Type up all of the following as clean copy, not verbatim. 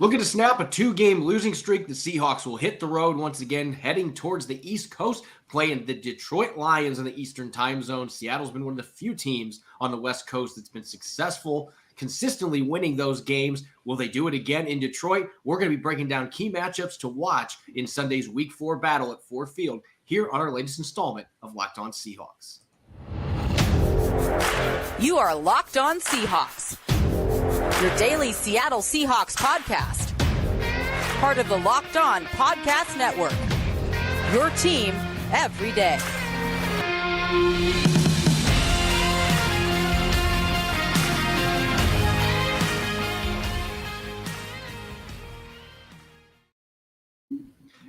Looking to snap a 2-game losing streak, the Seahawks will hit the road once again, heading towards the East Coast, playing the Detroit Lions in the Eastern time zone. Seattle's been one of the few teams on the West Coast that's been successful, consistently winning those games. Will they do it again in Detroit? We're going to be breaking down key matchups to watch in Sunday's Week 4 battle at Ford Field here on our latest installment of Locked On Seahawks. You are Locked On Seahawks, your daily Seattle Seahawks podcast. Part of the Locked On Podcast Network, your team every day.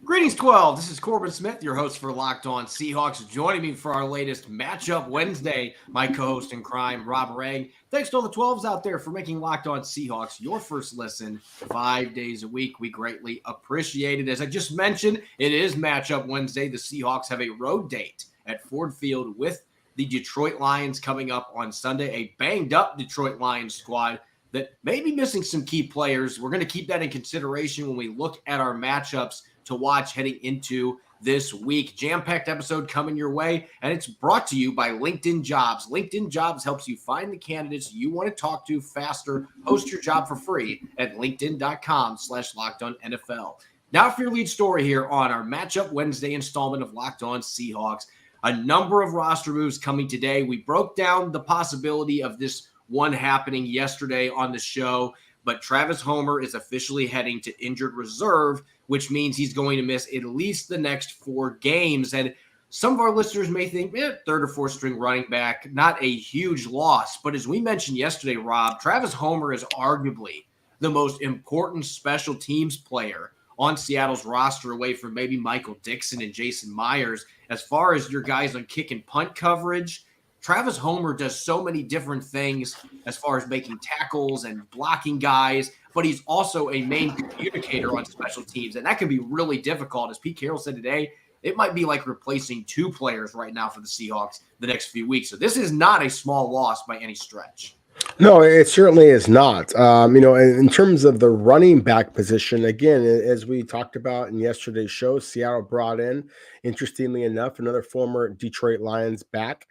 Greetings, 12. This is Corbin Smith, your host for Locked On Seahawks. Joining me for our latest Matchup Wednesday, my co-host in crime, Rob Rang. Thanks to all the 12s out there for making Locked On Seahawks your first listen 5 days a week. We greatly appreciate it. As I just mentioned, it is Matchup Wednesday. The Seahawks have a road date at Ford Field with the Detroit Lions coming up on Sunday. A banged-up Detroit Lions squad that may be missing some key players. We're going to keep that in consideration when we look at our matchups to watch heading into this week. Jam-packed episode coming your way, and it's brought to you by LinkedIn Jobs. LinkedIn Jobs helps you find the candidates you want to talk to faster. Post your job for free at linkedin.com/LockedOnNFL. Now for your lead story here on our Matchup Wednesday installment of Locked On Seahawks. A number of roster moves coming today. We broke down the possibility of this one happening yesterday on the show, but Travis Homer is officially heading to injured reserve, which means he's going to miss at least the next 4 games. And some of our listeners may think, third or fourth string running back, not a huge loss. But as we mentioned yesterday, Rob, Travis Homer is arguably the most important special teams player on Seattle's roster, away from maybe Michael Dixon and Jason Myers. As far as your guys on kick and punt coverage, Travis Homer does so many different things as far as making tackles and blocking guys, but he's also a main communicator on special teams, and that can be really difficult. As Pete Carroll said today, it might be like replacing 2 players right now for the Seahawks the next few weeks. So this is not a small loss by any stretch. No, it certainly is not. In terms of the running back position, again, as we talked about in yesterday's show, Seattle brought in, interestingly enough, another former Detroit Lions back,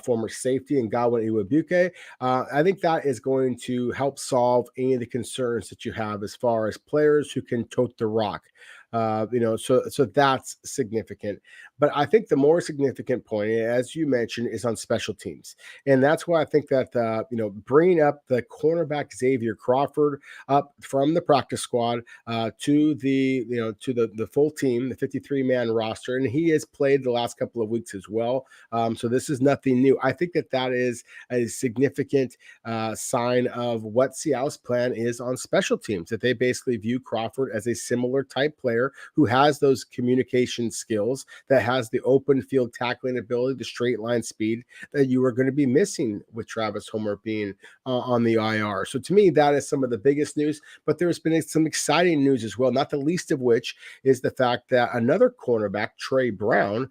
former safety, and Godwin Iwebuike. I think that is going to help solve any of the concerns that you have as far as players who can tote the rock. So that's significant. But I think the more significant point, as you mentioned, is on special teams. And that's why I think that, bringing up the cornerback Xavier Crawford up from the practice squad to the full team, the 53-man roster, and he has played the last couple of weeks as well. So this is nothing new. I think that is a significant sign of what Seattle's plan is on special teams, that they basically view Crawford as a similar type player who has those communication skills, that has the open field tackling ability, the straight line speed that you are going to be missing with Travis Homer being on the IR. So to me, that is some of the biggest news, but there's been some exciting news as well, not the least of which is the fact that another cornerback, Trey Brown,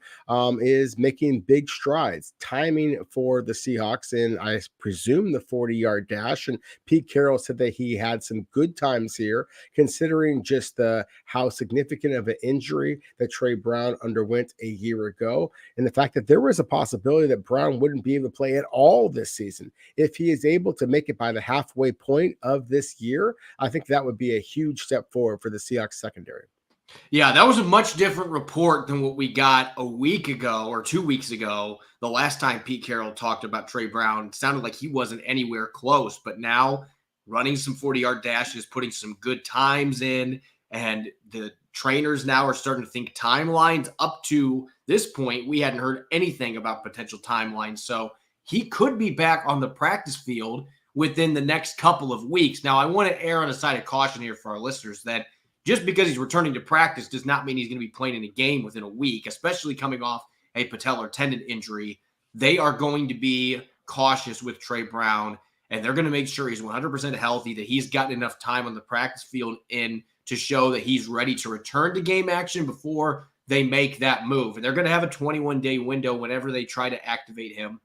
is making big strides, timing for the Seahawks in, I presume, the 40-yard dash. And Pete Carroll said that he had some good times here, considering just how significant of an injury that Trey Brown underwent a year ago, and the fact that there was a possibility that Brown wouldn't be able to play at all this season. If he is able to make it by the halfway point of this year, I think that would be a huge step forward for the Seahawks secondary. Yeah, that was a much different report than what we got a week ago or 2 weeks ago. The last time Pete Carroll talked about Trey Brown, it sounded like he wasn't anywhere close, but now running some 40-yard dashes, putting some good times in, and the trainers now are starting to think timelines. Up to this point, we hadn't heard anything about potential timelines. So he could be back on the practice field within the next couple of weeks. Now, I want to err on a side of caution here for our listeners that just because he's returning to practice does not mean he's going to be playing in a game within a week, especially coming off a patellar tendon injury. They are going to be cautious with Trey Brown, and they're going to make sure he's 100% healthy, that he's gotten enough time on the practice field to show that he's ready to return to game action before they make that move. And they're going to have a 21-day window whenever they try to activate him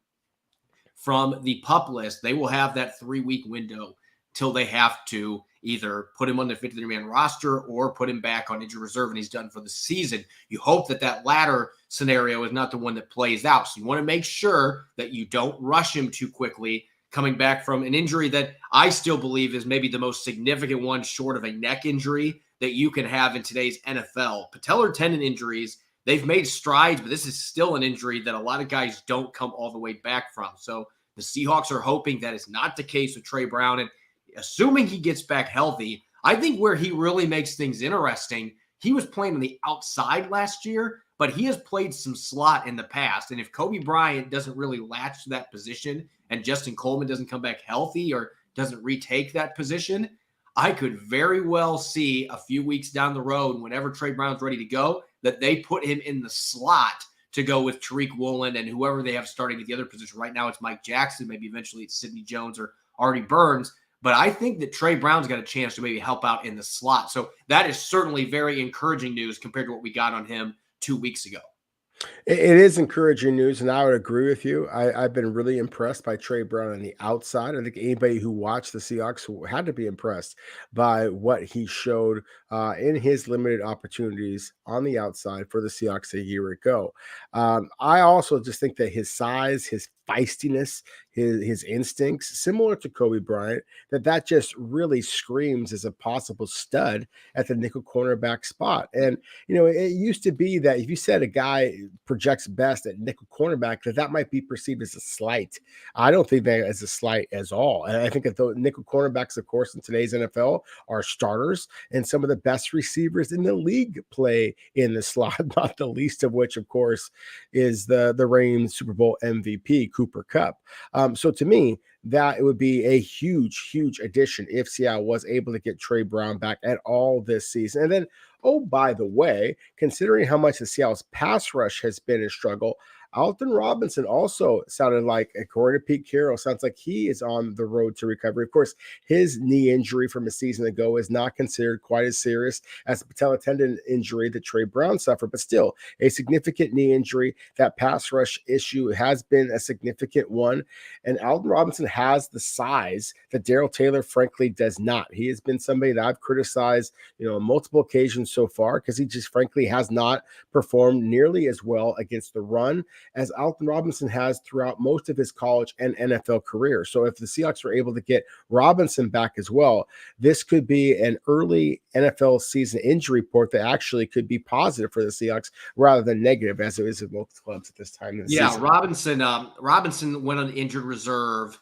from the PUP list. They will have that 3-week window till they have to either put him on the 53-man roster or put him back on injured reserve and he's done for the season. You hope that that latter scenario is not the one that plays out. So you want to make sure that you don't rush him too quickly coming back from an injury that I still believe is maybe the most significant one short of a neck injury that you can have in today's NFL. Patellar tendon injuries, they've made strides, but this is still an injury that a lot of guys don't come all the way back from. So the Seahawks are hoping that is not the case with Trey Brown. And assuming he gets back healthy, I think where he really makes things interesting, he was playing on the outside last year, but he has played some slot in the past. And if Kobe Bryant doesn't really latch to that position and Justin Coleman doesn't come back healthy or doesn't retake that position, I could very well see a few weeks down the road, whenever Trey Brown's ready to go, that they put him in the slot to go with Tariq Woolen and whoever they have starting at the other position. Right now it's Mike Jackson. Maybe eventually it's Sidney Jones or Artie Burns. But I think that Trey Brown's got a chance to maybe help out in the slot. So that is certainly very encouraging news compared to what we got on him 2 weeks ago. It is encouraging news, and I would agree with you. I've been really impressed by Trey Brown on the outside. I think anybody who watched the Seahawks had to be impressed by what he showed in his limited opportunities on the outside for the Seahawks a year ago. I also just think that his size, his feistiness, his instincts, similar to Kobe Bryant, that just really screams as a possible stud at the nickel cornerback spot. And, it used to be that if you said a guy projects best at nickel cornerback, that might be perceived as a slight. I don't think that as a slight as all. And I think that the nickel cornerbacks, of course, in today's NFL are starters, and some of the best receivers in the league play in the slot, not the least of which, of course, is the reigning Super Bowl MVP, Cooper Kupp. So to me, that it would be a huge, huge addition if Seattle was able to get Trey Brown back at all this season. And then, oh, by the way, considering how much the Seattle's pass rush has been a struggle, Alton Robinson also sounded like, according to Pete Carroll, sounds like he is on the road to recovery. Of course, his knee injury from a season ago is not considered quite as serious as the patellar tendon injury that Trey Brown suffered, but still a significant knee injury. That pass rush issue has been a significant one, and Alton Robinson has the size that Darrell Taylor frankly does not. He has been somebody that I've criticized, on multiple occasions so far because he just frankly has not performed nearly as well against the run as Alton Robinson has throughout most of his college and NFL career. So if the Seahawks were able to get Robinson back as well, this could be an early NFL season injury report that actually could be positive for the Seahawks rather than negative, as it is with most clubs at this time in the season. Robinson went on injured reserve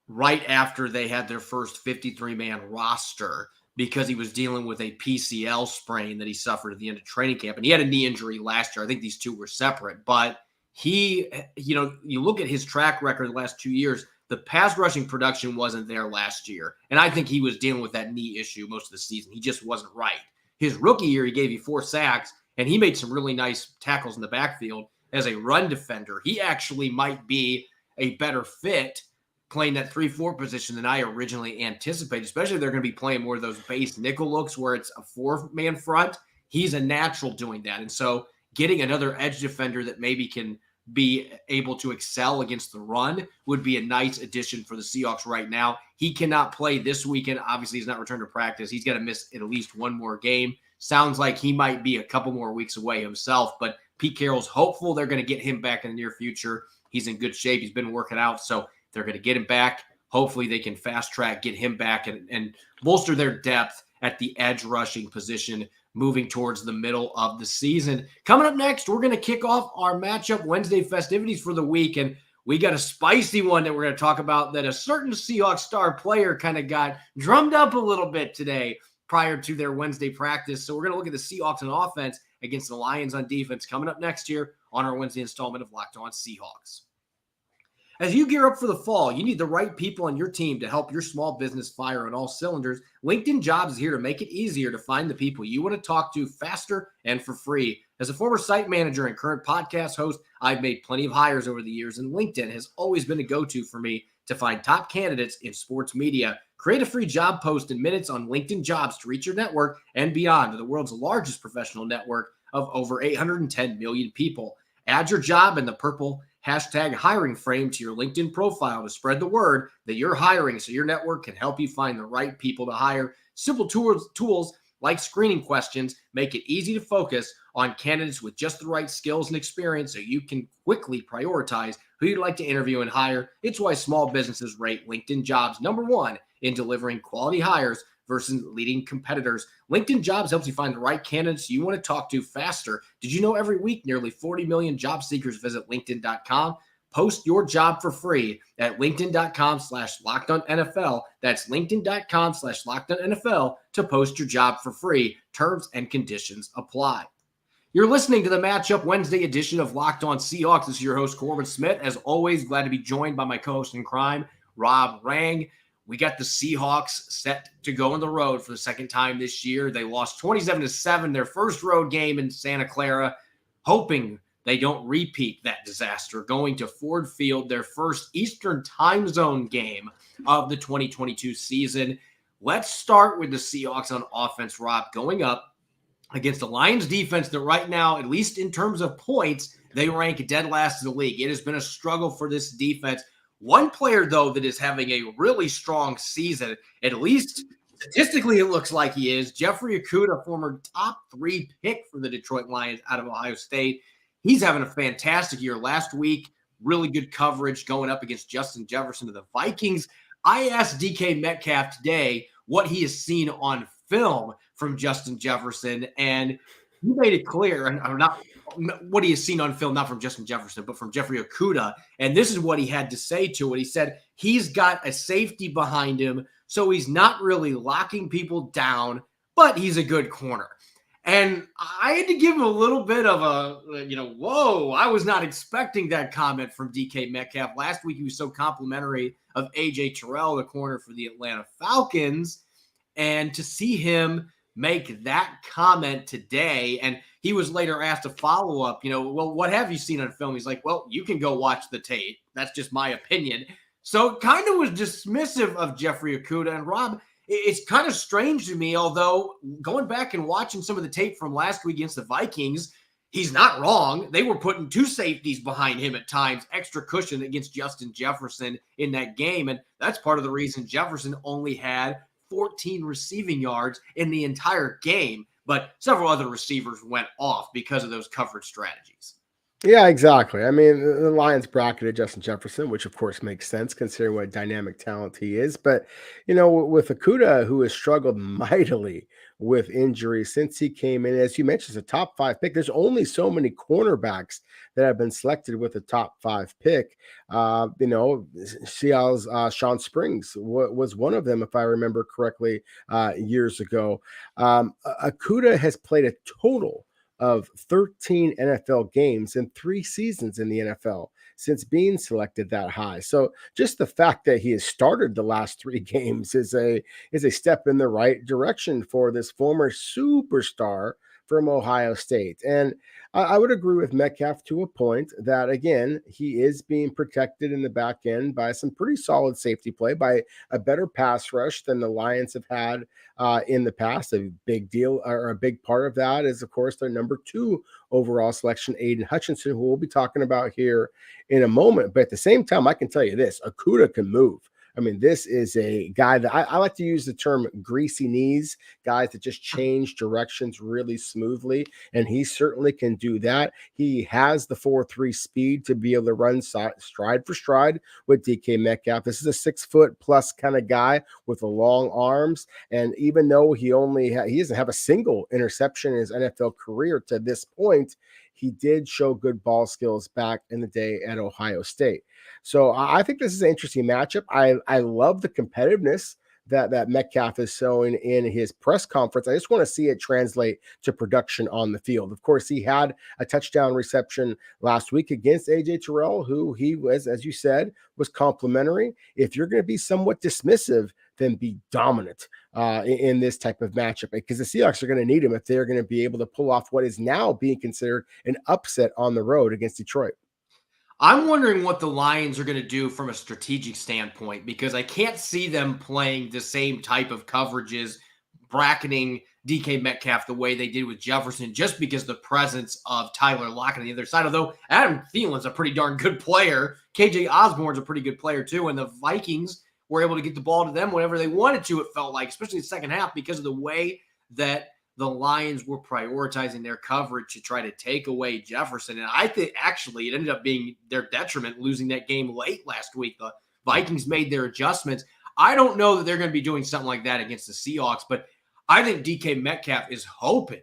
right after they had their first 53-man roster because he was dealing with a PCL sprain that he suffered at the end of training camp. And he had a knee injury last year. I think these two were separate, but he, you look at his track record the last 2 years, the pass rushing production wasn't there last year. And I think he was dealing with that knee issue most of the season. He just wasn't right. His rookie year, he gave you 4 sacks, and he made some really nice tackles in the backfield as a run defender. He actually might be a better fit playing that 3-4 position than I originally anticipated, especially if they're going to be playing more of those base nickel looks where it's a 4-man front. He's a natural doing that. And so getting another edge defender that maybe can be able to excel against the run would be a nice addition for the Seahawks right now. He cannot play this weekend. Obviously, he's not returned to practice. He's got to miss at least one more game. Sounds like he might be a couple more weeks away himself, but Pete Carroll's hopeful they're going to get him back in the near future. He's in good shape. He's been working out, so they're going to get him back. Hopefully they can fast track, get him back, and bolster their depth at the edge rushing position moving towards the middle of the season. Coming up next, we're going to kick off our Matchup Wednesday festivities for the week, and we got a spicy one that we're going to talk about that a certain Seahawks star player kind of got drummed up a little bit today prior to their Wednesday practice. So we're going to look at the Seahawks on offense against the Lions on defense coming up next year on our Wednesday installment of Locked On Seahawks. As you gear up for the fall, you need the right people on your team to help your small business fire on all cylinders. LinkedIn Jobs is here to make it easier to find the people you want to talk to faster and for free. As a former site manager and current podcast host, I've made plenty of hires over the years, and LinkedIn has always been a go-to for me to find top candidates in sports media. Create a free job post in minutes on LinkedIn Jobs to reach your network and beyond to the world's largest professional network of over 810 million people. Add your job in the purple hashtag hiring frame to your LinkedIn profile to spread the word that you're hiring so your network can help you find the right people to hire. Simple tools like screening questions make it easy to focus on candidates with just the right skills and experience so you can quickly prioritize who you'd like to interview and hire. It's why small businesses rate LinkedIn Jobs #1 in delivering quality hires versus leading competitors. LinkedIn Jobs helps you find the right candidates you want to talk to faster. Did you know every week nearly 40 million job seekers visit LinkedIn.com? Post your job for free at linkedin.com/LockedOnNFL. That's linkedin.com/LockedOnNFL to post your job for free. Terms and conditions apply. You're listening to the Matchup Wednesday edition of Locked On Seahawks. This is your host, Corbin Smith. As always, glad to be joined by my co-host in crime, Rob Rang. We got the Seahawks set to go on the road for the second time this year. They lost 27-7, their first road game in Santa Clara, hoping they don't repeat that disaster, going to Ford Field, their first Eastern time zone game of the 2022 season. Let's start with the Seahawks on offense, Rob, going up against the Lions defense that right now, at least in terms of points, they rank dead last in the league. It has been a struggle for this defense. One player, though, that is having a really strong season, at least statistically it looks like he is, Jeffrey Okudah, former top 3 pick for the Detroit Lions out of Ohio State. He's having a fantastic year. Last week, really good coverage going up against Justin Jefferson of the Vikings. I asked DK Metcalf today what he has seen on film from Justin Jefferson, and he made it clear, and not what he has seen on film, not from Justin Jefferson, but from Jeffrey Okudah. And this is what he had to say to it. He said he's got a safety behind him, so he's not really locking people down, but he's a good corner. And I had to give him a little bit of a, whoa, I was not expecting that comment from DK Metcalf. Last week, he was so complimentary of A.J. Terrell, the corner for the Atlanta Falcons. And to see him make that comment today, and he was later asked a follow-up, well, what have you seen on film? He's like, well, you can go watch the tape. That's just my opinion. So kind of was dismissive of Jeffrey Okudah. And Rob, it's kind of strange to me, although going back and watching some of the tape from last week against the Vikings, he's not wrong. They were putting 2 safeties behind him at times, extra cushion against Justin Jefferson in that game. And that's part of the reason Jefferson only had 14 receiving yards in the entire game. But several other receivers went off because of those coverage strategies. Yeah, exactly. I mean, the Lions bracketed Justin Jefferson, which of course makes sense considering what dynamic talent he is. But, with Okudah, who has struggled mightily with injuries since he came in, as you mentioned, is a top 5 pick. There's only so many cornerbacks that have been selected with a top 5 pick. Seattle's Sean Springs was one of them, if I remember correctly, years ago. Okudah has played a total of 13 NFL games in 3 seasons in the NFL since being selected that high. So just the fact that he has started the last 3 games is a step in the right direction for this former superstar from Ohio State. And I would agree with Metcalf to a point that, again, he is being protected in the back end by some pretty solid safety play, by a better pass rush than the Lions have had in the past. A big deal, or a big part of that is, of course, their number 2 overall selection, Aidan Hutchinson, who we'll be talking about here in a moment. But at the same time, I can tell you this, Okudah can move. I mean, this is a guy that I like to use the term greasy knees, guys that just change directions really smoothly. And he certainly can do that. He has the 4.3 speed to be able to run stride for stride with DK Metcalf. This is a 6 foot plus kind of guy with the long arms. And even though he doesn't have a single interception in his NFL career to this point, he did show good ball skills back in the day at Ohio State. So I think this is an interesting matchup. I love the competitiveness that Metcalf is showing in his press conference. I just want to see it translate to production on the field. Of course, he had a touchdown reception last week against A.J. Terrell, who he was, as you said, was complimentary. If you're going to be somewhat dismissive, then be dominant in this type of matchup, because the Seahawks are going to need him if they're going to be able to pull off what is now being considered an upset on the road against Detroit. I'm wondering what the Lions are going to do from a strategic standpoint, because I can't see them playing the same type of coverages, bracketing DK Metcalf the way they did with Jefferson, just because the presence of Tyler Lockett on the other side. Although Adam Thielen's a pretty darn good player. KJ Osborne's a pretty good player too. And the Vikings, were able to get the ball to them whenever they wanted to, it felt like, especially in the second half, because of the way that the Lions were prioritizing their coverage to try to take away Jefferson. And I think actually it ended up being their detriment losing that game late last week. The Vikings made their adjustments. I don't know that they're going to be doing something like that against the Seahawks, but I think DK Metcalf is hoping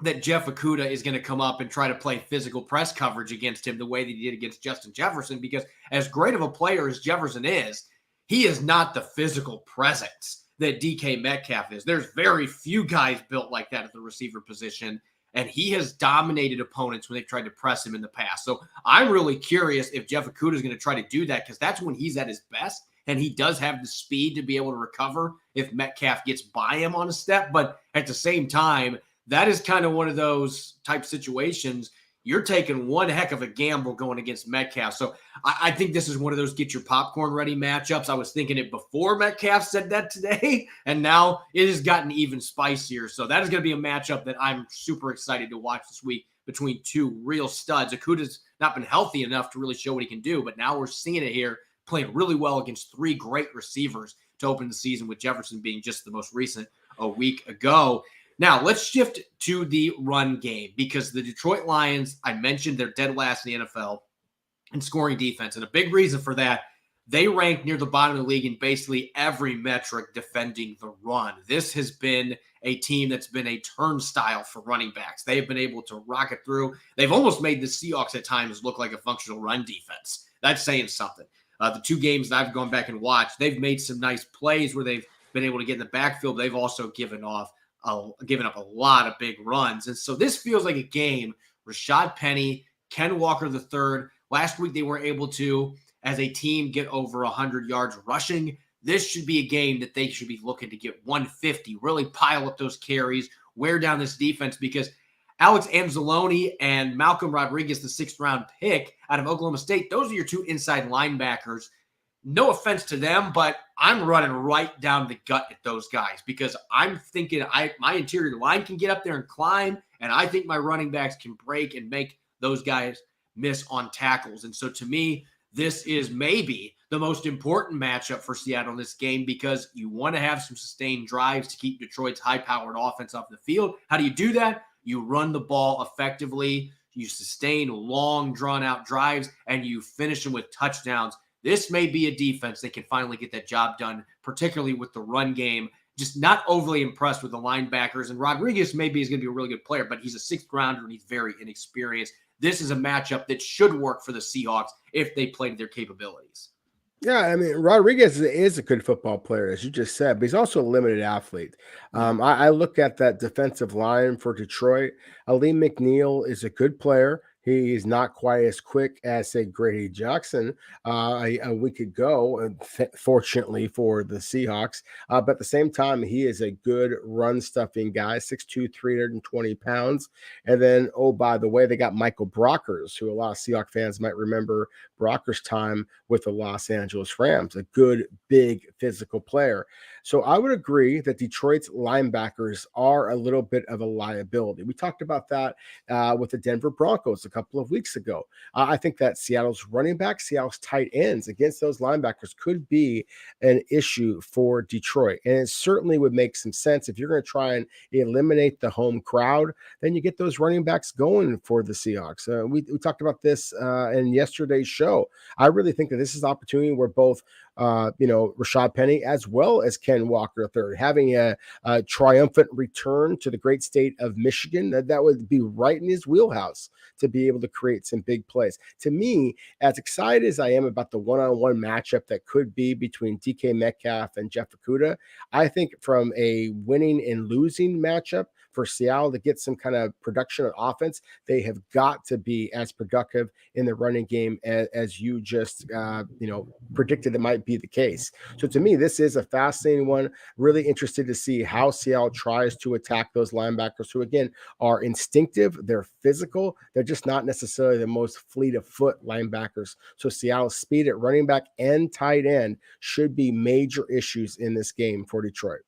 that Jeff Okudah is going to come up and try to play physical press coverage against him the way that he did against Justin Jefferson, because as great of a player as Jefferson is, he is not the physical presence that DK Metcalf is. There's very few guys built like that at the receiver position, and he has dominated opponents when they've tried to press him in the past. So I'm really curious if Jeff Okudah is going to try to do that, because that's when he's at his best, and he does have the speed to be able to recover if Metcalf gets by him on a step. But at the same time, that is kind of one of those type situations. You're taking one heck of a gamble going against Metcalf. So I think this is one of those get your popcorn ready matchups. I was thinking it before Metcalf said that today, and now it has gotten even spicier. So that is going to be a matchup that I'm super excited to watch this week between two real studs. Okudah's not been healthy enough to really show what he can do, but now we're seeing it here, playing really well against three great receivers to open the season, with Jefferson being just the most recent a week ago. Now, let's shift to the run game, because the Detroit Lions, I mentioned, they're dead last in the NFL in scoring defense. And a big reason for that, they rank near the bottom of the league in basically every metric defending the run. This has been a team that's been a turnstile for running backs. They have been able to rocket through. They've almost made the Seahawks at times look like a functional run defense. That's saying something. The two games that I've gone back and watched, they've made some nice plays where they've been able to get in the backfield. They've also given up a lot of big runs. And so this feels like a game. Rashad Penny, Ken Walker III, last week they were able to, as a team, get over 100 yards rushing. This should be a game that they should be looking to get 150, really pile up those carries, wear down this defense, because Alex Anzalone and Malcolm Rodriguez, the 6th round pick out of Oklahoma State, those are your two inside linebackers. No offense to them, but I'm running right down the gut at those guys, because I'm thinking my interior line can get up there and climb, and I think my running backs can break and make those guys miss on tackles. And so to me, this is maybe the most important matchup for Seattle in this game, because you want to have some sustained drives to keep Detroit's high-powered offense off the field. How do you do that? You run the ball effectively, you sustain long, drawn-out drives, and you finish them with touchdowns. This may be a defense that can finally get that job done, particularly with the run game. Just not overly impressed with the linebackers. And Rodriguez maybe is going to be a really good player, but he's a 6th rounder and he's very inexperienced. This is a matchup that should work for the Seahawks if they play to their capabilities. Yeah, I mean, Rodriguez is a good football player, as you just said, but he's also a limited athlete. I look at that defensive line for Detroit. Aleem McNeil is a good player. He is not quite as quick as, say, Grady Jackson a week ago, fortunately for the Seahawks. But at the same time, he is a good run-stuffing guy, 6'2", 320 pounds. And then, oh, by the way, they got Michael Brockers, who a lot of Seahawks fans might remember Brockers' time with the Los Angeles Rams, a good, big, physical player. So I would agree that Detroit's linebackers are a little bit of a liability. We talked about that with the Denver Broncos a couple of weeks ago. I think that Seattle's running back, Seattle's tight ends against those linebackers could be an issue for Detroit. And it certainly would make some sense. If you're going to try and eliminate the home crowd, then you get those running backs going for the Seahawks. We talked about this in yesterday's show. I really think that this is an opportunity where both Rashad Penny as well as Ken Walker III having a triumphant return to the great state of Michigan, that would be right in his wheelhouse to be able to create some big plays. To me, as excited as I am about the one-on-one matchup that could be between DK Metcalf and Jeff Okudah, I think from a winning and losing matchup for Seattle to get some kind of production on offense, they have got to be as productive in the running game as you just predicted it might be the case. So to me, this is a fascinating one. Really interested to see how Seattle tries to attack those linebackers who, again, are instinctive. They're physical. They're just not necessarily the most fleet of foot linebackers. So Seattle's speed at running back and tight end should be major issues in this game for Detroit.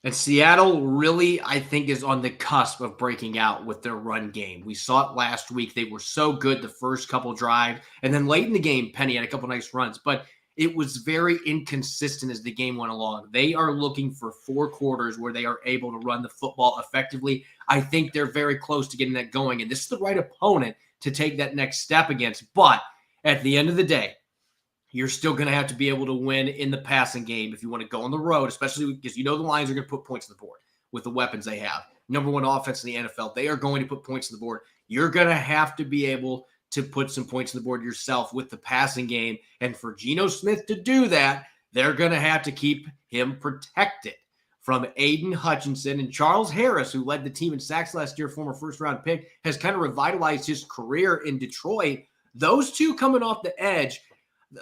And Seattle really, I think, is on the cusp of breaking out with their run game. We saw it last week. They were so good the first couple drives. And then late in the game, Penny had a couple nice runs. But it was very inconsistent as the game went along. They are looking for 4 quarters where they are able to run the football effectively. I think they're very close to getting that going, and this is the right opponent to take that next step against. But at the end of the day, you're still going to have to be able to win in the passing game if you want to go on the road, especially because the Lions are going to put points on the board with the weapons they have. Number 1 offense in the NFL. They are going to put points on the board. You're going to have to be able to put some points on the board yourself with the passing game. And for Geno Smith to do that, they're going to have to keep him protected from Aidan Hutchinson. And Charles Harris, who led the team in sacks last year, former first-round pick, has kind of revitalized his career in Detroit. Those two coming off the edge,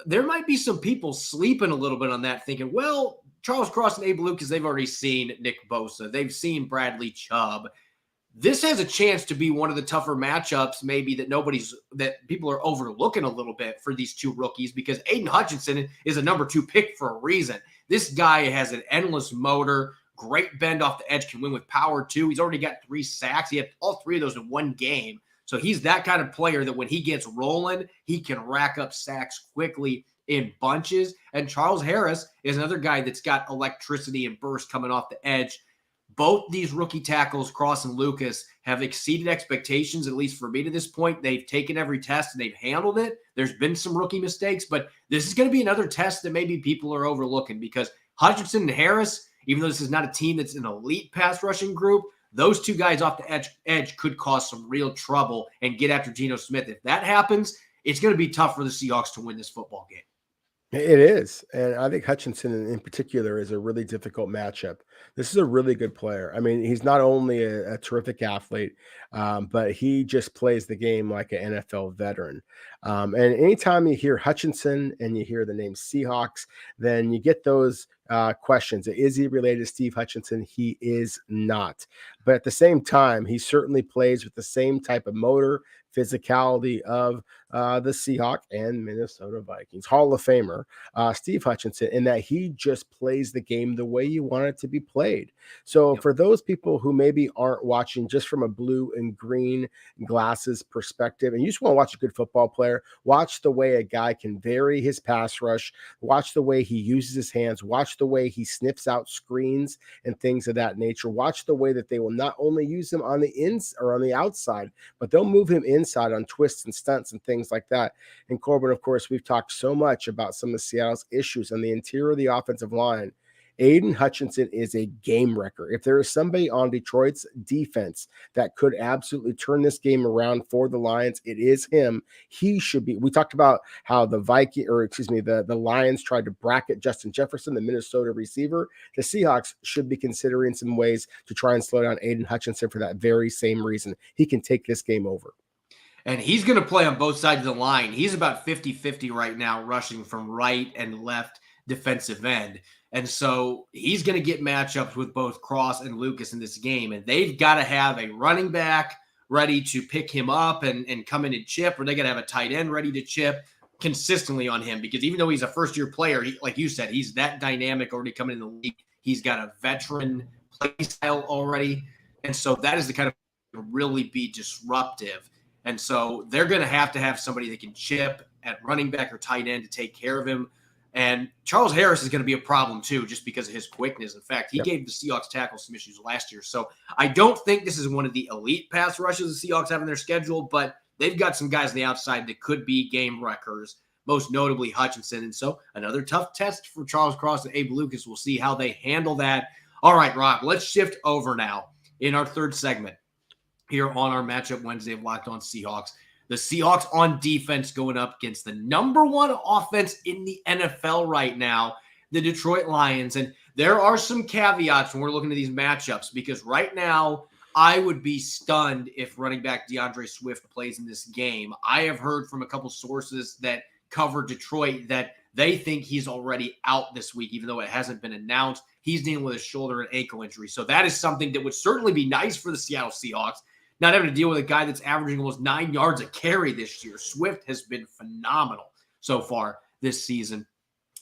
there might be some people sleeping a little bit on that, thinking, well, Charles Cross and Abe Lucas, they've already seen Nick Bosa. They've seen Bradley Chubb. This has a chance to be one of the tougher matchups, maybe that people are overlooking a little bit for these 2 rookies, because Aidan Hutchinson is a number 2 pick for a reason. This guy has an endless motor, great bend off the edge, can win with power too. He's already got 3 sacks. He had all 3 of those in one game. So he's that kind of player that when he gets rolling, he can rack up sacks quickly in bunches. And Charles Harris is another guy that's got electricity and burst coming off the edge. Both these rookie tackles, Cross and Lucas, have exceeded expectations, at least for me to this point. They've taken every test and they've handled it. There's been some rookie mistakes, but this is going to be another test that maybe people are overlooking, because Hutchinson and Harris, even though this is not a team that's an elite pass rushing group, those 2 guys off the edge could cause some real trouble and get after Geno Smith. If that happens, it's going to be tough for the Seahawks to win this football game. It is. And I think Hutchinson in particular is a really difficult matchup. This is a really good player. I mean, he's not only a terrific athlete, but he just plays the game like an NFL veteran. And anytime you hear Hutchinson and you hear the name Seahawks, then you get those questions. Is he related to Steve Hutchinson? He is not. But at the same time, he certainly plays with the same type of motor, physicality of the Seahawks and Minnesota Vikings Hall of Famer Steve Hutchinson, in that he just plays the game the way you want it to be played. So for those people who maybe aren't watching just from a blue and green glasses perspective, and you just want to watch a good football player, watch the way a guy can vary his pass rush, watch the way he uses his hands, watch the way he sniffs out screens and things of that nature, watch the way that they will not only use him on the ins or on the outside, but they'll move him inside on twists and stunts and things like that. And Corbin, of course, we've talked so much about some of Seattle's issues on the interior of the offensive line. Aidan Hutchinson is a game wrecker. If there is somebody on Detroit's defense that could absolutely turn this game around for the Lions, it is him. He should be. We talked about how the Lions tried to bracket Justin Jefferson, the Minnesota receiver. The Seahawks should be considering some ways to try and slow down Aidan Hutchinson for that very same reason. He can take this game over. And he's going to play on both sides of the line. He's about 50-50 right now, rushing from right and left defensive end. And so he's going to get matchups with both Cross and Lucas in this game. And they've got to have a running back ready to pick him up and come in and chip, or they got to have a tight end ready to chip consistently on him. Because even though he's a first-year player, like you said, he's that dynamic already coming in the league. He's got a veteran play style already. And so that is the kind of really be disruptive. And so they're going to have somebody that can chip at running back or tight end to take care of him. And Charles Harris is going to be a problem too, just because of his quickness. In fact, he gave the Seahawks tackles some issues last year. So I don't think this is one of the elite pass rushes the Seahawks have in their schedule, but they've got some guys on the outside that could be game wreckers, most notably Hutchinson. And so another tough test for Charles Cross and Abe Lucas. We'll see how they handle that. All right, Rob, let's shift over now in our third segment here on our Matchup Wednesday of Locked On Seahawks. The Seahawks on defense going up against the number 1 offense in the NFL right now, the Detroit Lions. And there are some caveats when we're looking at these matchups, because right now I would be stunned if running back DeAndre Swift plays in this game. I have heard from a couple sources that cover Detroit that they think he's already out this week, even though it hasn't been announced. He's dealing with a shoulder and ankle injury. So that is something that would certainly be nice for the Seattle Seahawks, not having to deal with a guy that's averaging almost 9 yards a carry this year. Swift has been phenomenal so far this season.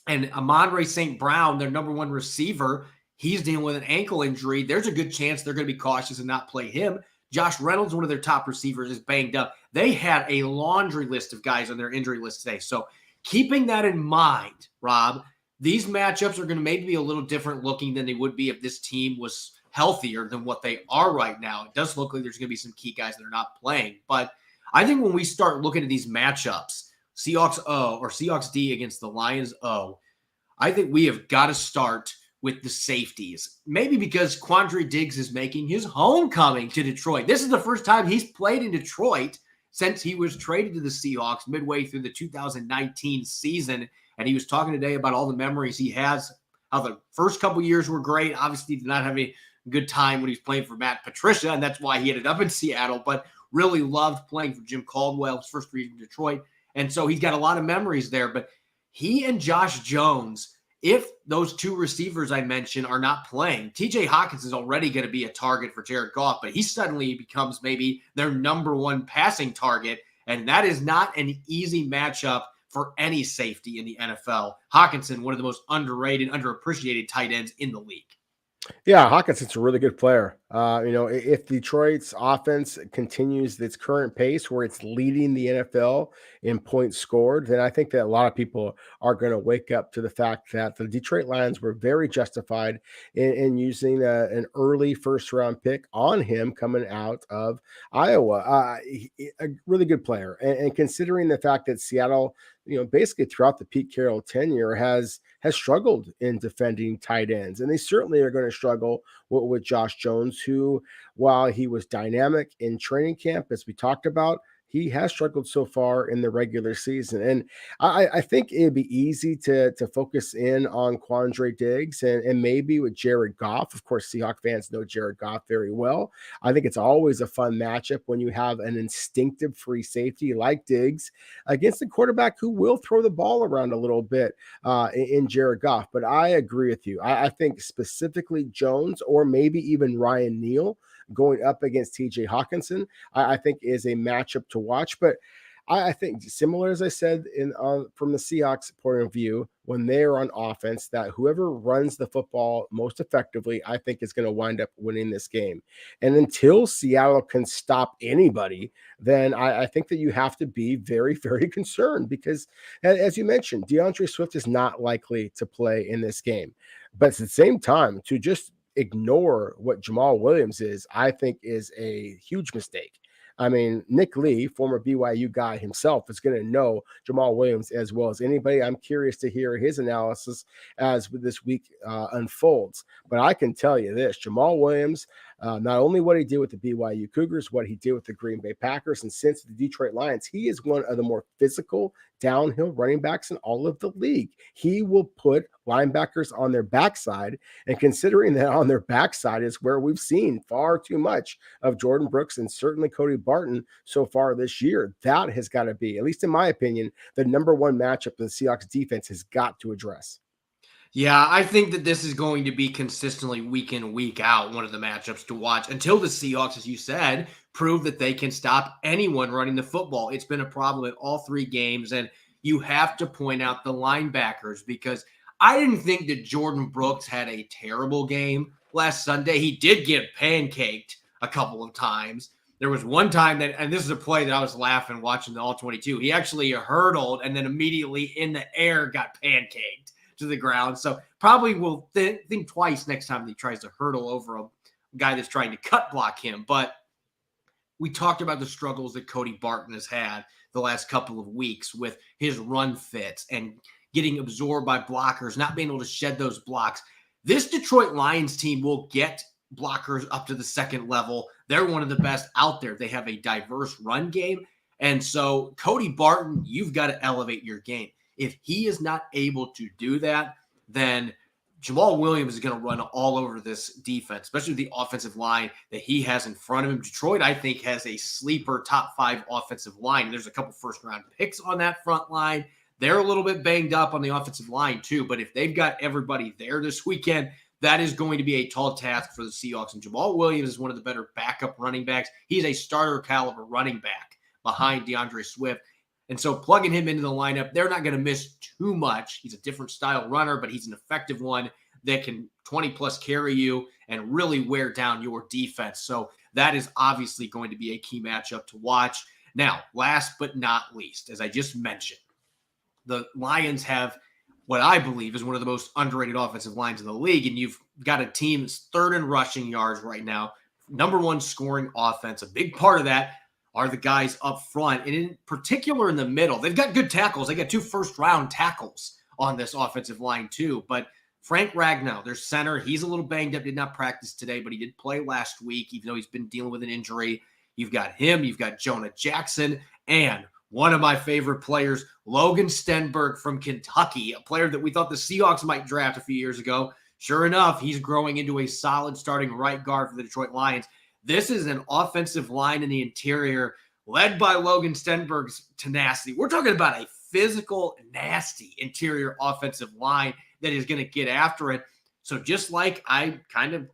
And Amon-Ra St. Brown, their number 1 receiver, he's dealing with an ankle injury. There's a good chance they're going to be cautious and not play him. Josh Reynolds, one of their top receivers, is banged up. They had a laundry list of guys on their injury list today. So keeping that in mind, Rob, these matchups are going to maybe be a little different looking than they would be if this team was healthier than what they are right now. It does look like there's going to be some key guys that are not playing. But I think when we start looking at these matchups, Seahawks O or Seahawks D against the Lions O, I think we have got to start with the safeties. Maybe because Quandre Diggs is making his homecoming to Detroit. This is the first time he's played in Detroit since he was traded to the Seahawks midway through the 2019 season. And he was talking today about all the memories he has, how the first couple years were great. Obviously, he did not have a good time when he was playing for Matt Patricia, and that's why he ended up in Seattle, but really loved playing for Jim Caldwell, his first 3 years in Detroit. And so he's got a lot of memories there. But he and Josh Jones, if those 2 receivers I mentioned are not playing, TJ Hawkins is already going to be a target for Jared Goff, but he suddenly becomes maybe their number 1 passing target. And that is not an easy matchup for any safety in the NFL. Hawkinson, one of the most underrated, underappreciated tight ends in the league. Yeah, Hawkinson's a really good player. If Detroit's offense continues its current pace where it's leading the NFL in points scored, then I think that a lot of people are going to wake up to the fact that the Detroit Lions were very justified in using an early first-round pick on him coming out of Iowa. A really good player. And considering the fact that Seattle, basically throughout the Pete Carroll tenure has struggled in defending tight ends. And they certainly are going to struggle with Josh Jones, who, while he was dynamic in training camp, as we talked about, he has struggled so far in the regular season. And I think it'd be easy to focus in on Quandre Diggs and maybe with Jared Goff. Of course, Seahawks fans know Jared Goff very well. I think it's always a fun matchup when you have an instinctive free safety like Diggs against a quarterback who will throw the ball around a little bit in Jared Goff. But I agree with you. I think specifically Jones or maybe even Ryan Neal going up against TJ Hawkinson, I think is a matchup to watch. But I think similar, as I said, from the Seahawks point of view, when they're on offense, that whoever runs the football most effectively, I think is going to wind up winning this game. And until Seattle can stop anybody, then I think that you have to be very, very concerned because, as you mentioned, DeAndre Swift is not likely to play in this game. But at the same time, to just ignore what Jamal Williams is, I think is a huge mistake. I mean, Nick Lee, former BYU guy himself, is going to know Jamal Williams as well as anybody. I'm curious to hear his analysis as this week unfolds. But I can tell you this, Jamal Williams, not only what he did with the BYU Cougars, what he did with the Green Bay Packers, and since the Detroit Lions, he is one of the more physical downhill running backs in all of the league. He will put linebackers on their backside, and considering that on their backside is where we've seen far too much of Jordan Brooks and certainly Cody Barton so far this year, that has got to be, at least in my opinion, the number 1 matchup the Seahawks defense has got to address. Yeah, I think that this is going to be consistently week in, week out, one of the matchups to watch until the Seahawks, as you said, prove that they can stop anyone running the football. It's been a problem in all 3 games, and you have to point out the linebackers because I didn't think that Jordan Brooks had a terrible game last Sunday. He did get pancaked a couple of times. There was one time that, and this is a play that I was laughing watching the All-22, he actually hurdled and then immediately in the air got pancaked to the ground. So probably will think twice next time he tries to hurdle over a guy that's trying to cut block him. But we talked about the struggles that Cody Barton has had the last couple of weeks with his run fits and getting absorbed by blockers, not being able to shed those blocks. This Detroit Lions team will get blockers up to the second level. They're one of the best out there. They have a diverse run game. And so Cody Barton, you've got to elevate your game. If he is not able to do that, then Jamal Williams is going to run all over this defense, especially with the offensive line that he has in front of him. Detroit, I think, has a sleeper top 5 offensive line. There's a couple first-round picks on that front line. They're a little bit banged up on the offensive line, too. But if they've got everybody there this weekend, that is going to be a tall task for the Seahawks. And Jamal Williams is one of the better backup running backs. He's a starter caliber running back behind DeAndre Swift. And so plugging him into the lineup, they're not going to miss too much. He's a different style runner, but he's an effective one that can 20-plus carry you and really wear down your defense. So that is obviously going to be a key matchup to watch. Now, last but not least, as I just mentioned, the Lions have what I believe is one of the most underrated offensive lines in the league. And you've got a team that's third in rushing yards right now, number one scoring offense. A big part of that are the guys up front, and in particular in the middle. They've got good tackles. They got 2 first-round tackles on this offensive line too. But Frank Ragnow, their center, he's a little banged up, did not practice today, but he did play last week, even though he's been dealing with an injury. You've got him, you've got Jonah Jackson, and one of my favorite players, Logan Stenberg from Kentucky, a player that we thought the Seahawks might draft a few years ago. Sure enough, he's growing into a solid starting right guard for the Detroit Lions. This is an offensive line in the interior led by Logan Stenberg's tenacity. We're talking about a physical, nasty interior offensive line that is going to get after it. So just like I kind of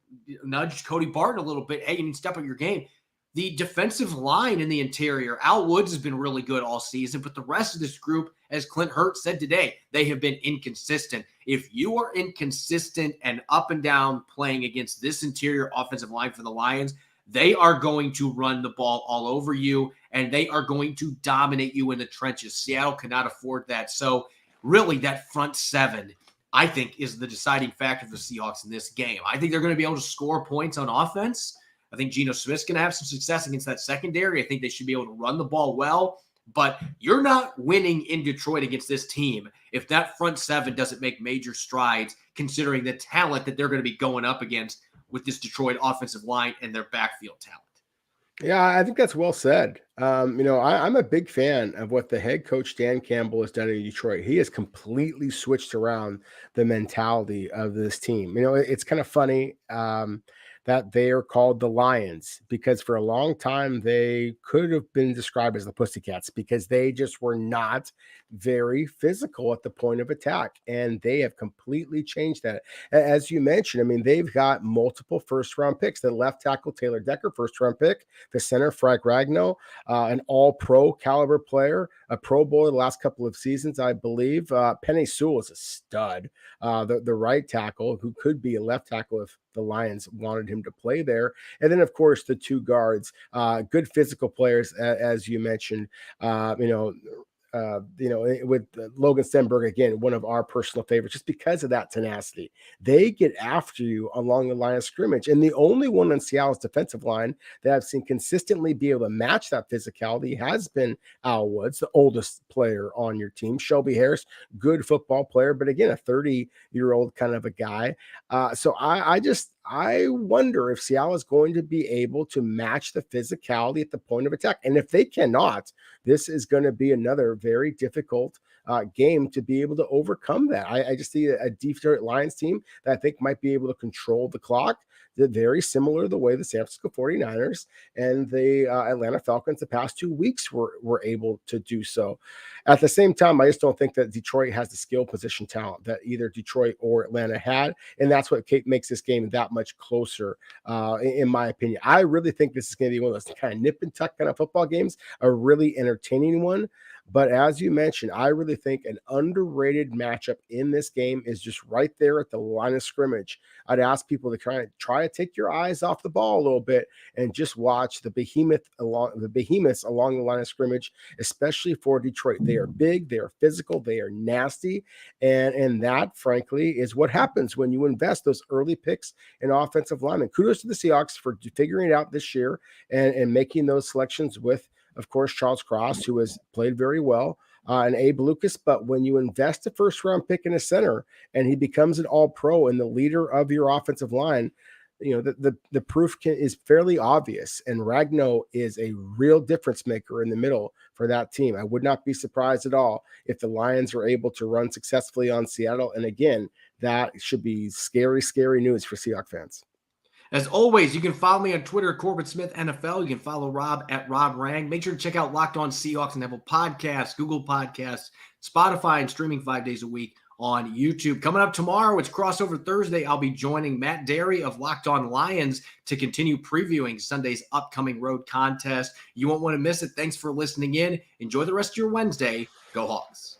nudged Cody Barton a little bit, hey, you need to step up your game. The defensive line in the interior, Al Woods has been really good all season, but the rest of this group, as Clint Hurt said today, they have been inconsistent. If you are inconsistent and up and down playing against this interior offensive line for the Lions, they are going to run the ball all over you, and they are going to dominate you in the trenches. Seattle cannot afford that. So really that front seven, I think, is the deciding factor for the Seahawks in this game. I think they're going to be able to score points on offense. I think Geno Smith's going to have some success against that secondary. I think they should be able to run the ball well, but you're not winning in Detroit against this team if that front seven doesn't make major strides, considering the talent that they're going to be going up against with this Detroit offensive line and their backfield talent. Yeah, I think that's well said. I'm a big fan of what the head coach, Dan Campbell, has done in Detroit. He has completely switched around the mentality of this team. It's kind of funny that they are called the Lions because for a long time they could have been described as the Pussycats because they just were not very physical at the point of attack. And they have completely changed that. As you mentioned, they've got multiple first-round picks. The left tackle, Taylor Decker, first-round pick. The center, Frank Ragnow, an all-pro caliber player, a Pro Bowler the last couple of seasons, I believe. Penei Sewell is a stud. The right tackle, who could be a left tackle if the Lions wanted him to play there. And then, of course, the 2 guards, good physical players, as you mentioned, with Logan Stenberg, again, one of our personal favorites, just because of that tenacity. They get after you along the line of scrimmage. And the only one on Seattle's defensive line that I've seen consistently be able to match that physicality has been Al Woods, the oldest player on your team. Shelby Harris, good football player, but again, a 30-year-old kind of a guy. So I wonder if Seattle is going to be able to match the physicality at the point of attack. And if they cannot, this is going to be another very difficult game to be able to overcome that. I just see a Detroit Lions team that I think might be able to control the clock. They're very similar to the way the San Francisco 49ers and the Atlanta Falcons the past 2 weeks were able to do so. At the same time, I just don't think that Detroit has the skill position talent that either Detroit or Atlanta had, and that's what makes this game that much closer, in my opinion. I really think this is going to be one of those kind of nip and tuck kind of football games, a really entertaining one. But as you mentioned, I really think an underrated matchup in this game is just right there at the line of scrimmage. I'd ask people to try to take your eyes off the ball a little bit and just watch the behemoths along the line of scrimmage, especially for Detroit. They are big, they are physical, they are nasty, and that, frankly, is what happens when you invest those early picks in offensive linemen. Kudos to the Seahawks for figuring it out this year and making those selections with, of course, Charles Cross, who has played very well, and Abe Lucas. But when you invest a first-round pick in a center and he becomes an all-pro and the leader of your offensive line, the proof is fairly obvious. And Ragnow is a real difference maker in the middle for that team. I would not be surprised at all if the Lions are able to run successfully on Seattle. And again, that should be scary, scary news for Seahawks fans. As always, you can follow me on Twitter, Corbin Smith NFL. You can follow Rob at Rob Rang. Make sure to check out Locked On Seahawks and Apple Podcasts, Google Podcasts, Spotify, and streaming 5 days a week on YouTube. Coming up tomorrow, it's Crossover Thursday. I'll be joining Matt Derry of Locked On Lions to continue previewing Sunday's upcoming road contest. You won't want to miss it. Thanks for listening in. Enjoy the rest of your Wednesday. Go Hawks.